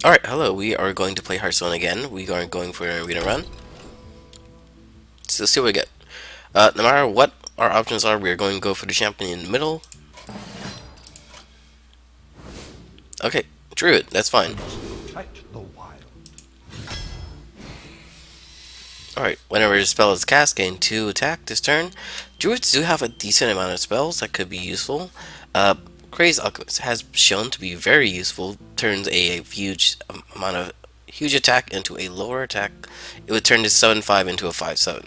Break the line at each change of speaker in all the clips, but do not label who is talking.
Alright, hello, we are going to play Hearthstone again. We are going for an arena run. So let's see what we get. No matter what our options are, we are going to go for the champion in the middle. Okay, Druid, that's fine. Alright, whenever the spell is cast, gain 2 attack this turn. Druids do have a decent amount of spells that could be useful. Crazed Alchemist has shown to be very useful. Turns a huge attack into a lower attack. It would turn this 7-5 into a 5-7.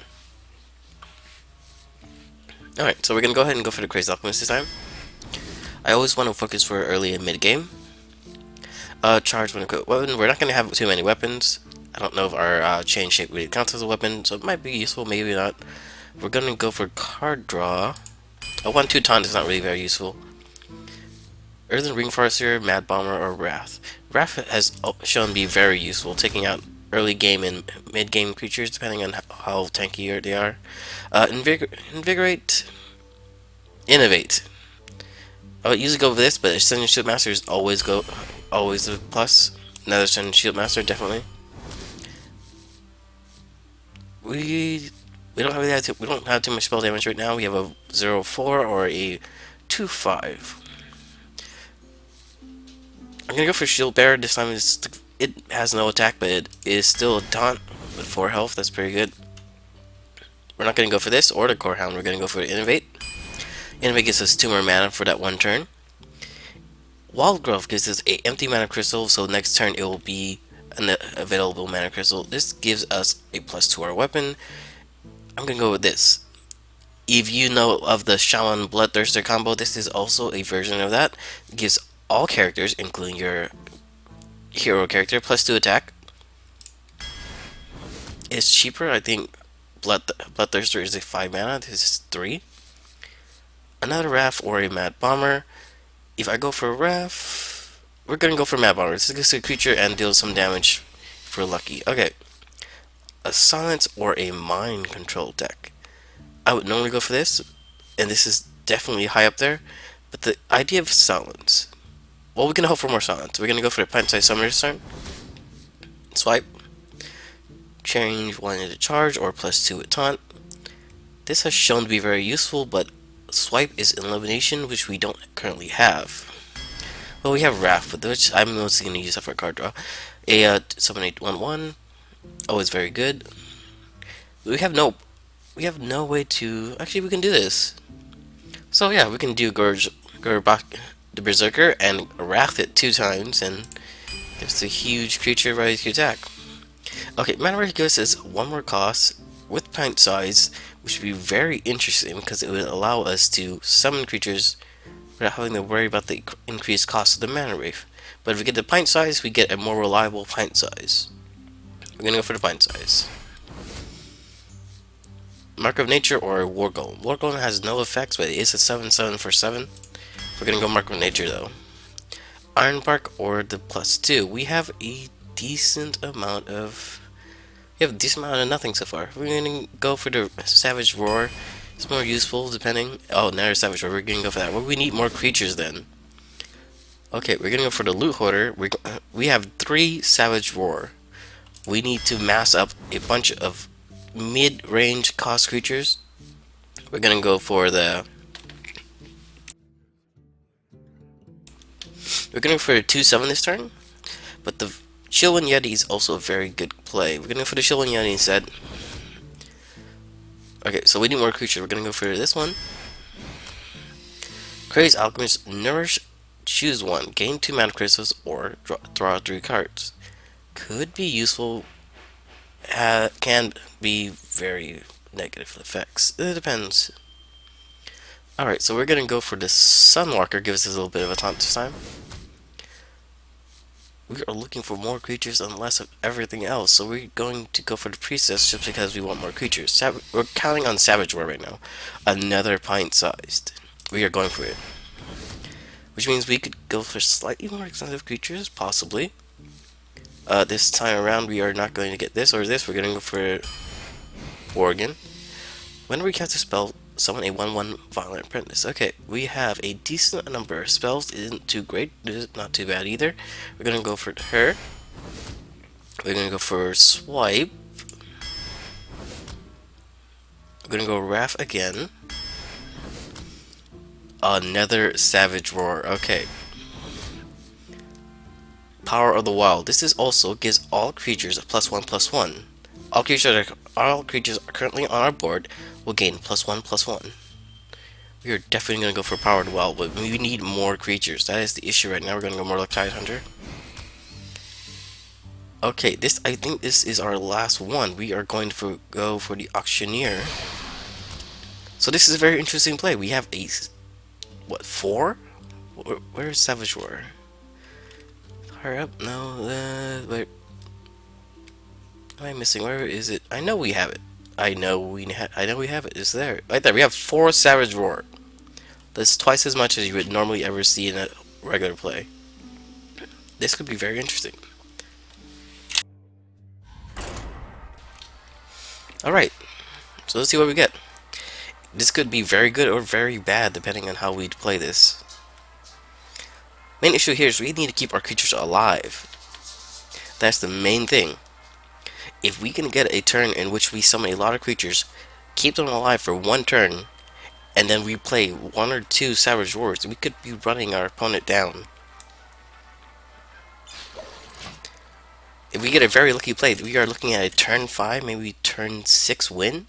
Alright, so we're gonna go ahead and go for the Crazed Alchemist this time. I always want to focus for early and mid game. Charge when equipped weapon. We're not gonna have too many weapons. I don't know if our chain shape really counts as a weapon, so it might be useful, maybe not. We're gonna go for card draw. A 1-2 taunt is not really very useful. Earthen Ring Forcer, Mad Bomber, or Wrath. Wrath has shown to be very useful, taking out early game and mid game creatures depending on how tanky they are. Invigorate, Innovate. I would usually go with this, but Ascendant Shield Master is always a plus. Another Ascendant Shield Master, definitely. We don't have too much spell damage right now. We have a 0-4 or a 2-5. I'm gonna go for Shield Bearer this time. It has no attack, but it is still a taunt with 4 health. That's pretty good. We're not gonna go for this or the Core Hound. We're gonna go for Innovate. Innovate gives us 2 more mana for that 1 turn. Wild Growth gives us a empty mana crystal, so next turn it will be an available mana crystal. This gives us a +2 to our weapon. I'm gonna go with this. If you know of the Shaman Bloodthirster combo, this is also a version of that. It gives all characters, including your hero character, +2 attack. It's cheaper, I think. Bloodthirster is a 5 mana. This is 3. Another Wrath or a Mad Bomber. If I go for Wrath, we're gonna go for Mad Bomber. This is a creature and deals some damage if we're lucky. Okay. A Silence or a Mind Control deck. I would normally go for this, and this is definitely high up there. But the idea of Silence. Well, we're gonna hope for more Silence. We're gonna go for the Pint-Sized Summoner this turn. Swipe. Change 1 into charge or +2 with taunt. This has shown to be very useful, but Swipe is elimination, which we don't currently have. Well, we have Wrath, but which I'm mostly going to use that for card draw. A summon 8/1/1, always very good. We have no way to. Actually, we can do this. So yeah, we can do Gurbak the Berserker and Wrath it 2 times, and gives a huge creature ready to attack. Okay, Mana Rate gives us 1 more cost with Pint Size, which would be very interesting because it would allow us to summon creatures without having to worry about the increased cost of the Mana Wraith. But if we get the Pint Size, we get a more reliable Pint Size. We're gonna go for the Pint Size. Mark of Nature or War Golem. War Golem has no effects, but it is a 7/7 for 7. We're gonna go Mark of Nature though. Iron Bark or the +2. We have a decent amount of nothing so far. We're gonna go for the Savage Roar. It's more useful depending. Oh, another Savage Roar. We're gonna go for that. Well, we need more creatures then. Okay, we're gonna go for the Loot Hoarder. We have 3 Savage Roar. We need to mass up a bunch of mid-range cost creatures. We're gonna go for the. We're gonna go for the 2/7 this turn, but the Shilwyn Yeti is also a very good play. We're gonna go for the Shilwyn Yeti instead. Okay, so we need more creatures. We're gonna go for this one. Crazed Alchemist, Nourish, choose 1, gain 2 mana crystals, or draw 3 cards. Could be useful. Can be very negative effects. It depends. Alright, so we're gonna go for the Sunwalker. Gives us a little bit of a taunt this time. We are looking for more creatures and less of everything else, so we're going to go for the Priestess just because we want more creatures. We're counting on Savage War right now. Another Pint-Sized. We are going for it. Which means we could go for slightly more expensive creatures, possibly. This time around we are not going to get this or this, we're going to go for Worgen. When we cast a spell, summon a 1/1 Violent Apprentice. Okay, we have a decent number of spells. It isn't too great, it is not too bad either. We're gonna go for her. We're gonna go for swipe. We're gonna go Wrath again. Another Savage Roar. Okay. Power of the Wild. This is also gives all creatures a +1/+1. All creatures currently on our board will gain +1/+1. We are definitely gonna go for Power of the Wild, but we need more creatures. That is the issue right now. We're gonna go more like Tide Hunter. Okay, I think this is our last one. We are going to go for the Auctioneer. So this is a very interesting play. We have a what, 4? Where is Savage Roar? Hurry up! No, where am I missing? Where is it? I know we have it. I know we have it. It's there, right there. We have 4 Savage Roar. That's twice as much as you would normally ever see in a regular play. This could be very interesting. All right, so let's see what we get. This could be very good or very bad depending on how we play this. Main issue here is we need to keep our creatures alive. That's the main thing. If we can get a turn in which we summon a lot of creatures, keep them alive for 1 turn, and then we play 1 or 2 Savage Roars, we could be running our opponent down. If we get a very lucky play, we are looking at a turn 5, maybe turn 6 win.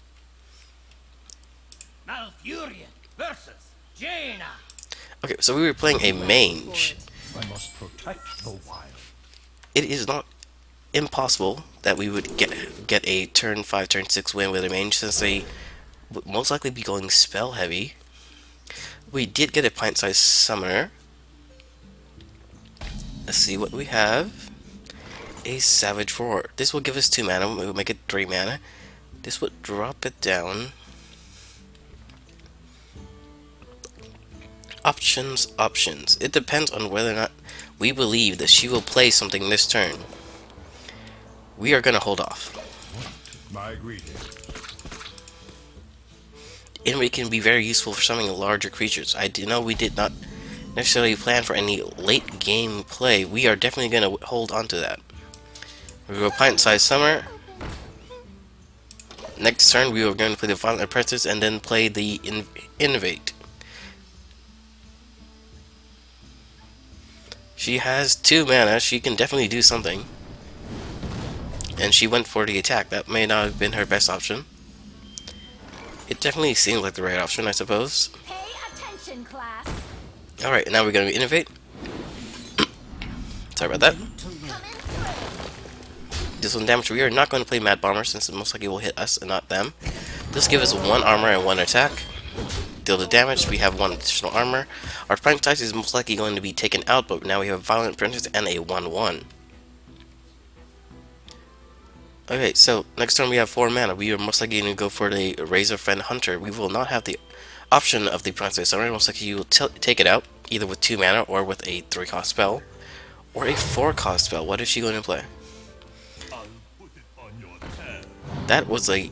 Malfurion versus Jaina. Okay, so we were playing a mage.
I must protect the wild.
It is not impossible that we would get a turn 5, turn 6 win with a mage, since they would most likely be going spell heavy. We did get a pint-sized summoner. Let's see what we have. A Savage Roar. This will give us 2 mana. We'll make it 3 mana. This would drop it down. Options. It depends on whether or not we believe that she will play something this turn. We are gonna hold off.
My greeting.
It can be very useful for summoning larger creatures. I do know we did not necessarily plan for any late game play. We are definitely gonna hold on to that. We go pint-sized summer. Next turn we are going to play the Violent Apprentice and then play the Innovate. She has 2 mana. She can definitely do something. And she went for the attack. That may not have been her best option. It definitely seems like the right option, I suppose.
Pay attention, class.
Alright, now we're going to Innovate. Sorry about that. This one damage. We are not going to play Mad Bomber since it most likely will hit us and not them. This gives us 1 armor and 1 attack. Deal the damage. We have 1 additional armor. Our Prime Size is most likely going to be taken out, but now we have Violent Apprentice and a 1/1. Okay, so next turn we have 4 mana. We are most likely going to go for the Razor Friend Hunter. We will not have the option of the Prime Size Summon. Most likely you will take it out, either with 2 mana or with a 3-cost spell. Or a 4-cost spell. What is she going to play? That was a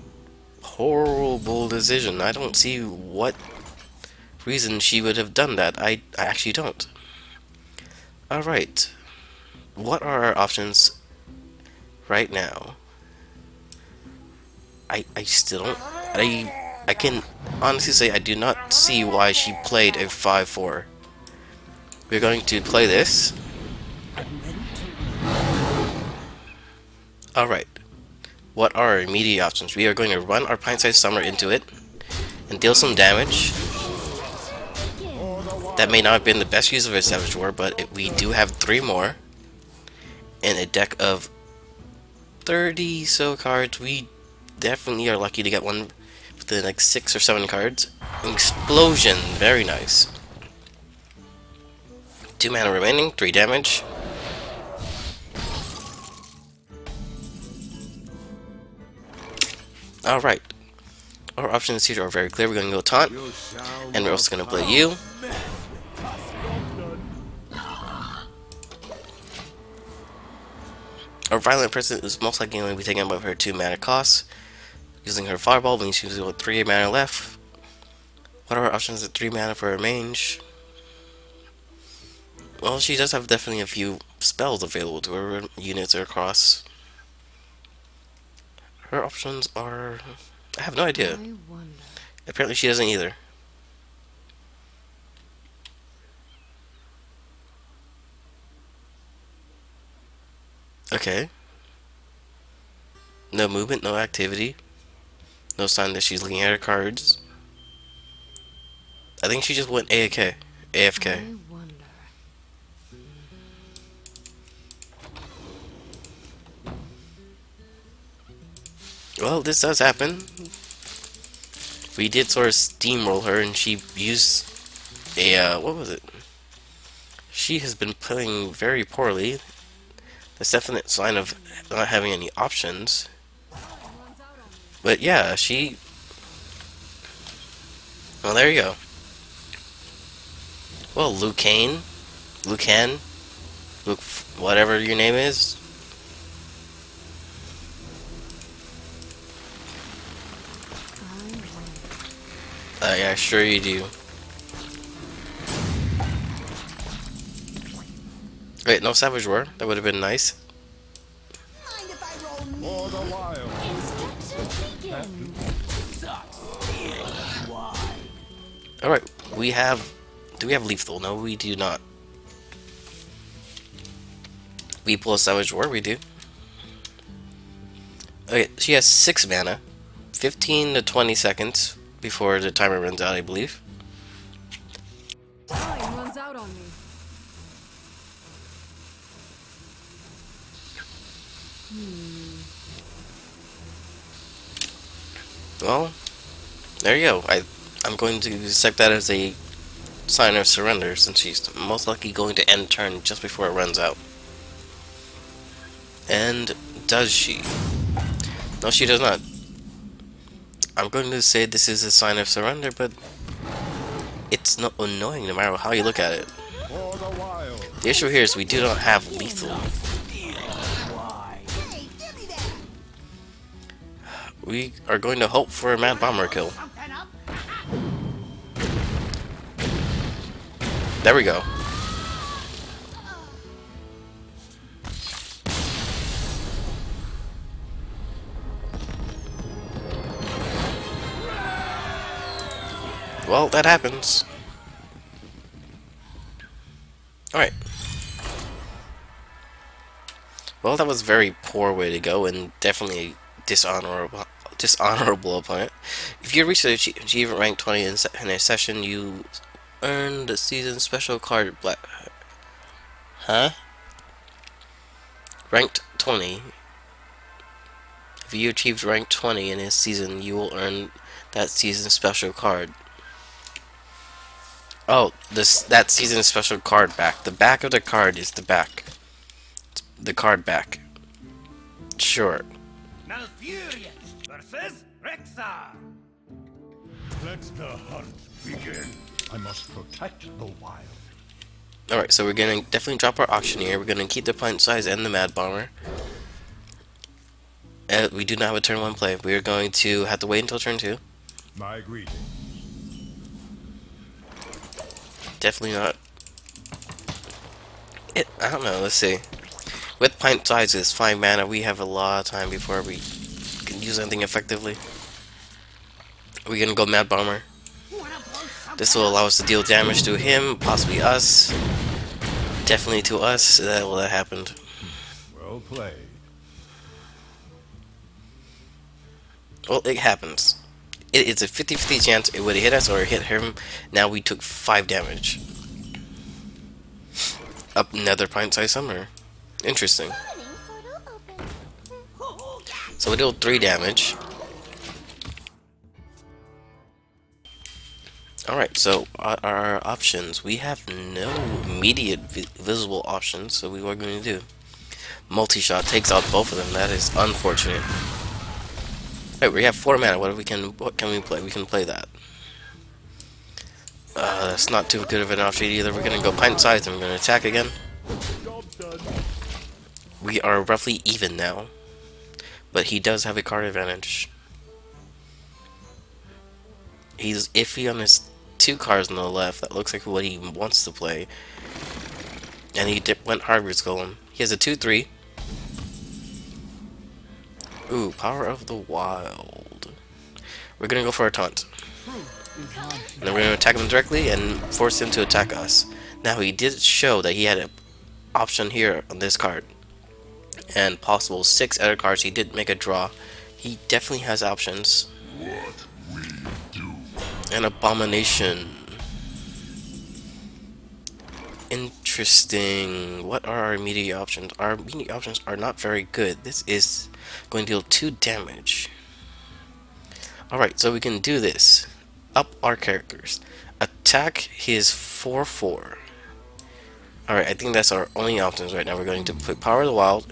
horrible decision. I don't see what reason she would have done that. I actually don't. Alright. What are our options right now? I still don't... I can honestly say I do not see why she played a 5/4. We're going to play this. Alright. What are our immediate options? We are going to run our Pint-Sized Summer into it and deal some damage. That may not have been the best use of a Savage Roar, but we do have 3 more in a deck of 30 so cards. We definitely are lucky to get one within like 6 or 7 cards. Explosion, very nice. 2 mana remaining, 3 damage. Alright. Our options here are very clear. We're going to go Taunt, and we're also going to play you. Our Violent Person is most likely going to be taken up by her 2 mana costs. Using her Fireball, when she's with 3 mana left. What are our options at 3 mana for her mage? Well, she does have definitely a few spells available to her. Units are across Her options are... I have no idea.
I wonder.
Apparently she doesn't either. Okay. No movement, no activity. No sign that she's looking at her cards. I think she just went AFK. AFK.
I wonder.
Well, this does happen. We did sort of steamroll her, and she used a, what was it? She has been playing very poorly. That's definite sign of not having any options. But yeah, she... Well, there you go. Well, Lucane, Lucan, Luke, whatever your name is.
I wonder.
Yeah, sure you do. Wait, no Savage War? That would have been nice.
Mind if I roll
For the wild.
Instructions begin.
Alright, we have... Do we have Lethal? No, we do not. We pull a Savage War? We do. Okay, she has 6 mana. 15 to 20 seconds before the timer runs out, I believe.
Time runs out on me.
Well, there you go. I'm going to accept that as a sign of surrender, since she's most likely going to end turn just before it runs out. And does she? No, she does not. I'm going to say this is a sign of surrender, but it's not annoying no matter how you look at it.
For the wild.
The issue here is we do not have lethal.
Hey, give me that.
We are going to hope for a Mad Bomber kill.
Something up.
There we go. Well, that happens. Alright. Well, that was a very poor way to go, and definitely a dishonorable opponent. If you reach the achievement rank 20 in a session, you earn the season special card black. Huh? Ranked 20. If you achieved rank 20 in a season, you will earn that season special card. Oh, that season special card back. The back of the card is the back. The card back. Sure.
Malfurion versus Rexar.
Let the hunt begin. I must protect the wild.
Alright, so we're gonna definitely drop our auctioneer. We're gonna keep the pint size and the Mad Bomber. We do not have a turn 1 play. We are going to have to wait until turn 2.
My greeting.
Definitely not. I don't know, let's see. With pint sizes, 5 mana, we have a lot of time before we can use anything effectively. We're gonna go Mad Bomber. This will allow us to deal damage to him, possibly us. Definitely to us. That happened.
Well played.
Well, it happens. It's a 50-50 chance it would hit us or hit him. Now we took 5 damage. Up another pint-sized summoner. Interesting. So we deal 3 damage. Alright, so our options. We have no immediate visible options, so we are going to do. Multi-shot takes out both of them. That is unfortunate. Alright, we have 4 mana. What can we play? We can play that. That's not too good of an option either. We're gonna go pint size and we're gonna attack again. We are roughly even now. But he does have a card advantage. He's iffy on his 2 cards on the left. That looks like what he wants to play. And he went Harvard's Golem. He has a 2-3. Ooh, Power of the Wild. We're gonna go for a taunt. And then we're gonna attack him directly and force him to attack us. Now he did show that he had an option here on this card. And possible 6 other cards. He did make a draw. He definitely has options. An Abomination. Interesting. What are our immediate options? Our immediate options are not very good. This is going to deal 2 damage. Alright, so we can do this. Up our characters. Attack his 4/4. Alright, I think that's our only options right now. We're going to put Power of the Wild.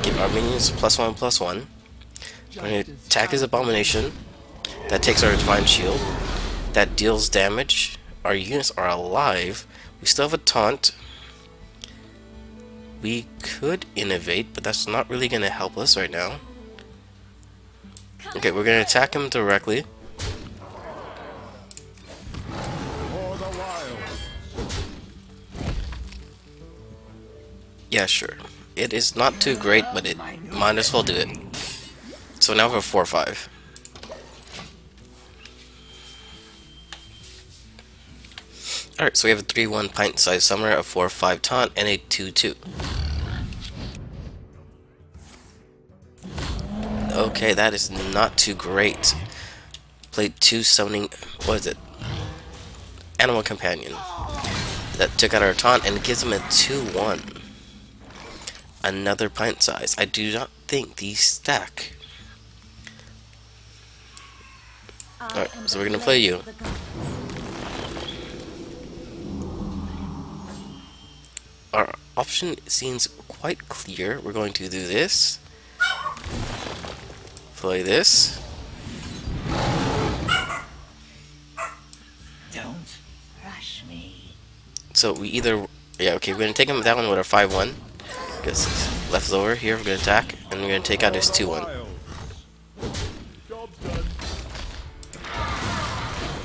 Give our minions +1/+1. We're going to attack his Abomination. That takes our Divine Shield. That deals damage. Our units are alive. We still have a taunt. We could innovate, but that's not really going to help us right now. Okay, we're going to attack him directly.
For the wild.
Yeah, sure. It is not too great, but it might as well do it. So now we're 4/5. Alright, so we have a 3/1 pint-sized summoner, a 4/5 taunt, and a 2/2. Okay, that is not too great. Played 2 summoning, what is it? Animal Companion. That took out our taunt and gives him a 2/1. Another pint size. I do not think these stack. Alright, so we're gonna play you. Our option seems quite clear. We're going to do this. Play this.
Don't rush me.
So we either... Yeah, okay, we're gonna take him that one with our 5/1. Because left lower here, we're gonna attack. And we're gonna take out his 2/1.
Wild. Job's done.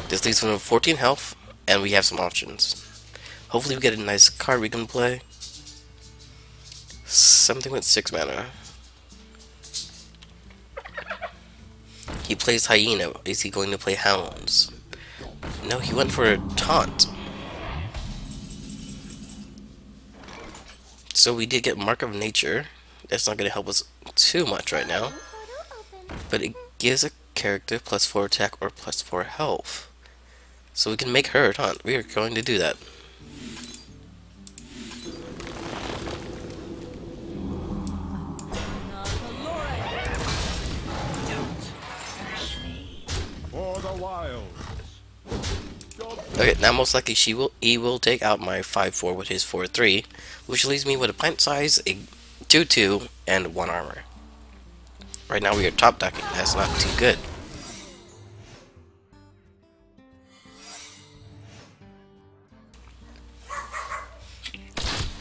This leaves him with 14 health. And we have some options. Hopefully we get a nice card we can play. Something with 6 mana. He plays Hyena. Is he going to play Hounds? No, he went for a taunt. So we did get Mark of Nature. That's not going to help us too much right now. But it gives a character +4 attack or +4 health. So we can make her a taunt. We are going to do that.
For the wild. Job's
Okay, now most likely he will take out my 5/4 with his 4/3, which leaves me with a pint size, a 2/2, and 1 armor. Right now we are top decking. That's not too good.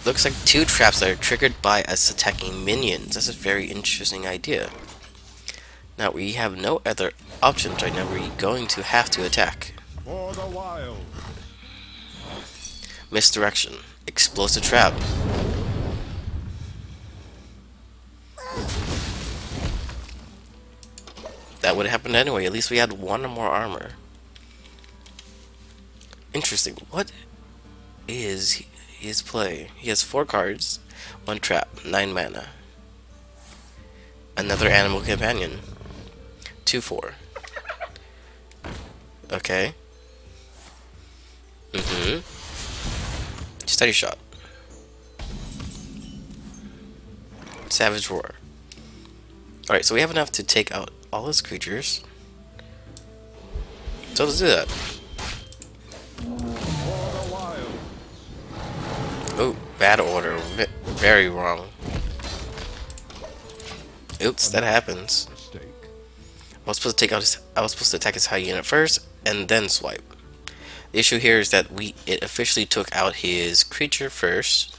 Looks like 2 traps that are triggered by us attacking minions. That's a very interesting idea. Now we have no other options right now. We're going to have to attack.
for the wild.
Misdirection. Explosive trap. That would have happened anyway. At least we had 1 or more armor. Interesting. What is his play? He has 4 cards, 1 trap, 9 mana. Another animal companion. 2/4. Okay. Steady shot. Savage roar. Alright, so we have enough to take out all his creatures. So let's do that.
For the wild.
Oh, bad order. Very wrong. Oops, that happens.
Mistake.
I was supposed to attack his hyena first and then swipe. The issue here is that it officially took out his creature first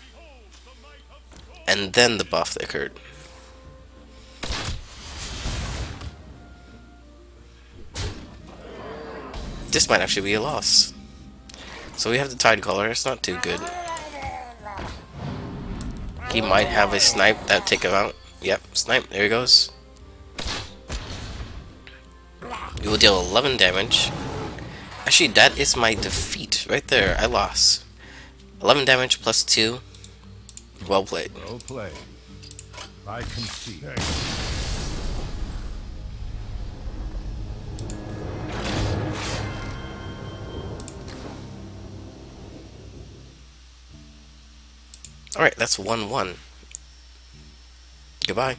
and then the buff that occurred. This might actually be a loss. So we have the Tide Caller. It's not too good. He might have a snipe that take him out. Yep, snipe. There he goes. You will deal 11 damage. Actually, that is my defeat right there. I lost. 11 damage plus 2. Well played.
Well played. I concede.
Alright, that's 1-1. Goodbye.